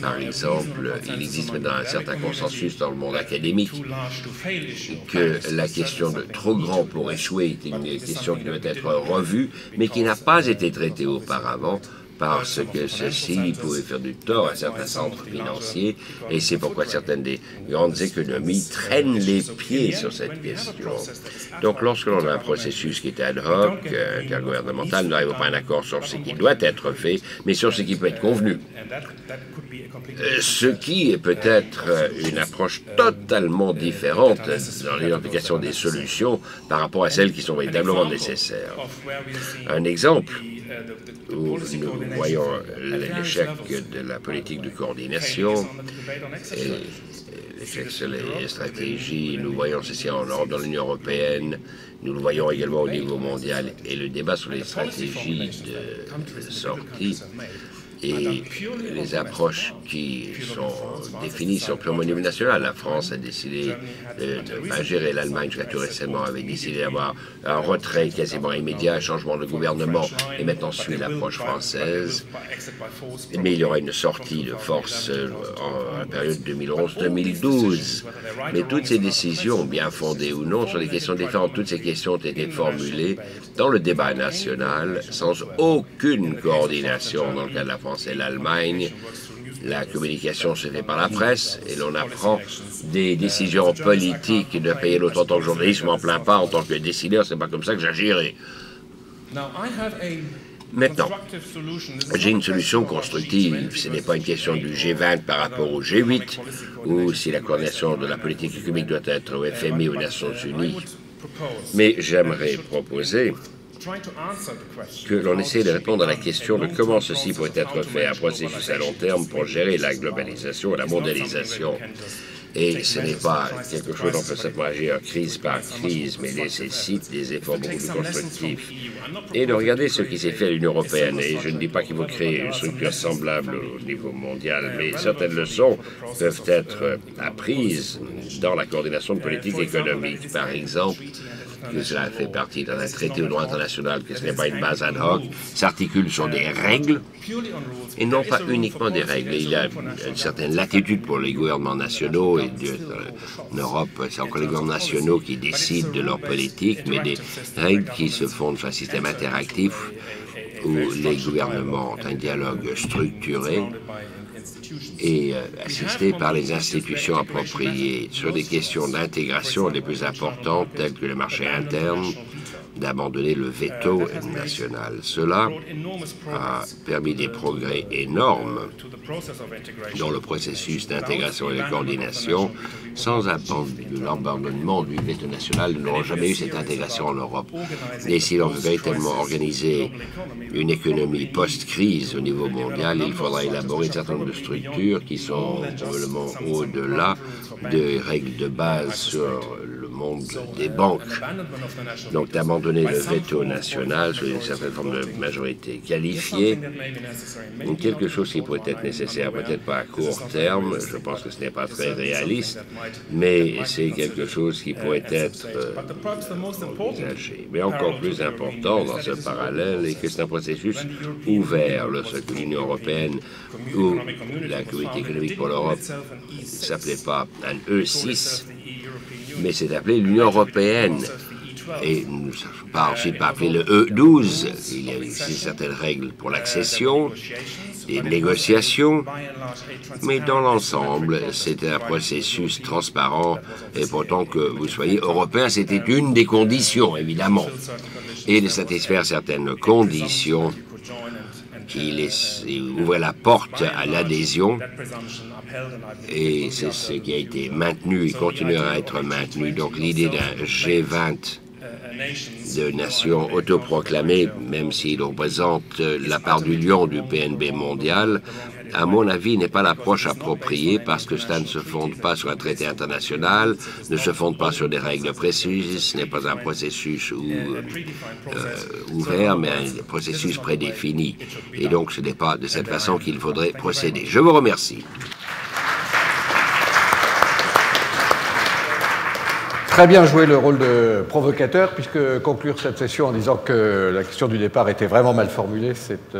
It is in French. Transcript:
Par exemple, il existe maintenant un certain consensus dans le monde académique que la question de trop grand pour échouer est une question qui doit être revue, mais qui n'a pas été traitée auparavant, parce que ceci pouvait faire du tort à certains centres financiers, et c'est pourquoi certaines des grandes économies traînent les pieds sur cette question. Donc, lorsque l'on a un processus qui est ad hoc, intergouvernemental, nous n'arrivons pas à un accord sur ce qui doit être fait, mais sur ce qui peut être convenu. Ce qui est peut-être une approche totalement différente dans l'identification des solutions par rapport à celles qui sont véritablement nécessaires. Un exemple où nous voyons l'échec de la politique de coordination et l'échec sur les stratégies. Nous voyons ceci en Europe, dans l'Union européenne. Nous le voyons également au niveau mondial. Et le débat sur les stratégies de sortie et les approches qui sont définies sont purement au niveau national. La France a décidé de ne pas gérer. L'Allemagne, jusqu'à tout récemment, avait décidé d'avoir un retrait quasiment immédiat, un changement de gouvernement, et maintenant suit l'approche française. Mais il y aura une sortie de force en la période 2011-2012. Mais toutes ces décisions, bien fondées ou non, sur des questions différentes. Toutes ces questions ont été formulées dans le débat national sans aucune coordination dans le cas de la France et l'Allemagne. La communication se fait par la presse et l'on apprend des décisions politiques de payer l'autre en tant que journaliste. Je m'en plains pas en tant que décideur, c'est pas comme ça que j'agirai. Maintenant, j'ai une solution constructive. Ce n'est pas une question du G20 par rapport au G8, ou si la coordination de la politique économique doit être au FMI ou aux Nations Unies. Mais j'aimerais proposer que l'on essaie de répondre à la question de comment ceci pourrait être fait, un processus à long terme pour gérer la globalisation et la mondialisation. Et ce n'est pas quelque chose dont on peut simplement agir crise par crise, mais nécessite des efforts beaucoup plus constructifs. Et de regarder ce qui s'est fait à l'Union européenne. Et je ne dis pas qu'il faut créer une structure semblable au niveau mondial, mais certaines leçons peuvent être apprises dans la coordination de politique économique. Par exemple, que cela fait partie d'un traité au droit international, que ce n'est pas une base ad hoc, s'articule sur des règles, et non pas uniquement des règles. Il y a une certaine latitude pour les gouvernements nationaux, et en Europe, c'est encore les gouvernements nationaux qui décident de leur politique, mais des règles qui se fondent sur un système interactif où les gouvernements ont un dialogue structuré et assisté par les institutions appropriées sur des questions d'intégration les plus importantes telles que le marché interne, d'abandonner le veto national. Cela a permis des progrès énormes dans le processus d'intégration et de coordination. Sans l'abandonnement du veto national, nous n'aurons jamais eu cette intégration en Europe. Et si l'on veut véritablement organiser une économie post-crise au niveau mondial, il faudra élaborer un certain nombre de structures qui sont probablement au-delà des règles de base sur le monde des banques. Donc d'abandonner le veto national sur une certaine forme de majorité qualifiée, quelque chose qui pourrait être nécessaire, peut-être pas à court terme, je pense que ce n'est pas très réaliste, mais c'est quelque chose qui pourrait être envisagé. Mais encore plus important dans ce parallèle est que c'est un processus ouvert, lorsque l'Union européenne ou la Communauté économique pour l'Europe ne s'appelait pas un E6, mais c'est appelé l'Union européenne. Et nous ne pas ensuite pas appeler le E12. Il y a ici certaines règles pour l'accession, des négociations, mais dans l'ensemble, c'est un processus transparent. Et pourtant que vous soyez européen, c'était une des conditions, évidemment. Et de satisfaire certaines conditions qui ouvraient la porte à l'adhésion. Et c'est ce qui a été maintenu et continuera à être maintenu. Donc l'idée d'un G20 de nations autoproclamées, même s'il représente la part du lion du PNB mondial, à mon avis, n'est pas l'approche appropriée parce que cela ne se fonde pas sur un traité international, ne se fonde pas sur des règles précises, ce n'est pas un processus ouvert, mais un processus prédéfini. Et donc, ce n'est pas de cette façon qu'il faudrait procéder. Je vous remercie. Très bien joué le rôle de provocateur, puisque conclure cette session en disant que la question du départ était vraiment mal formulée, c'est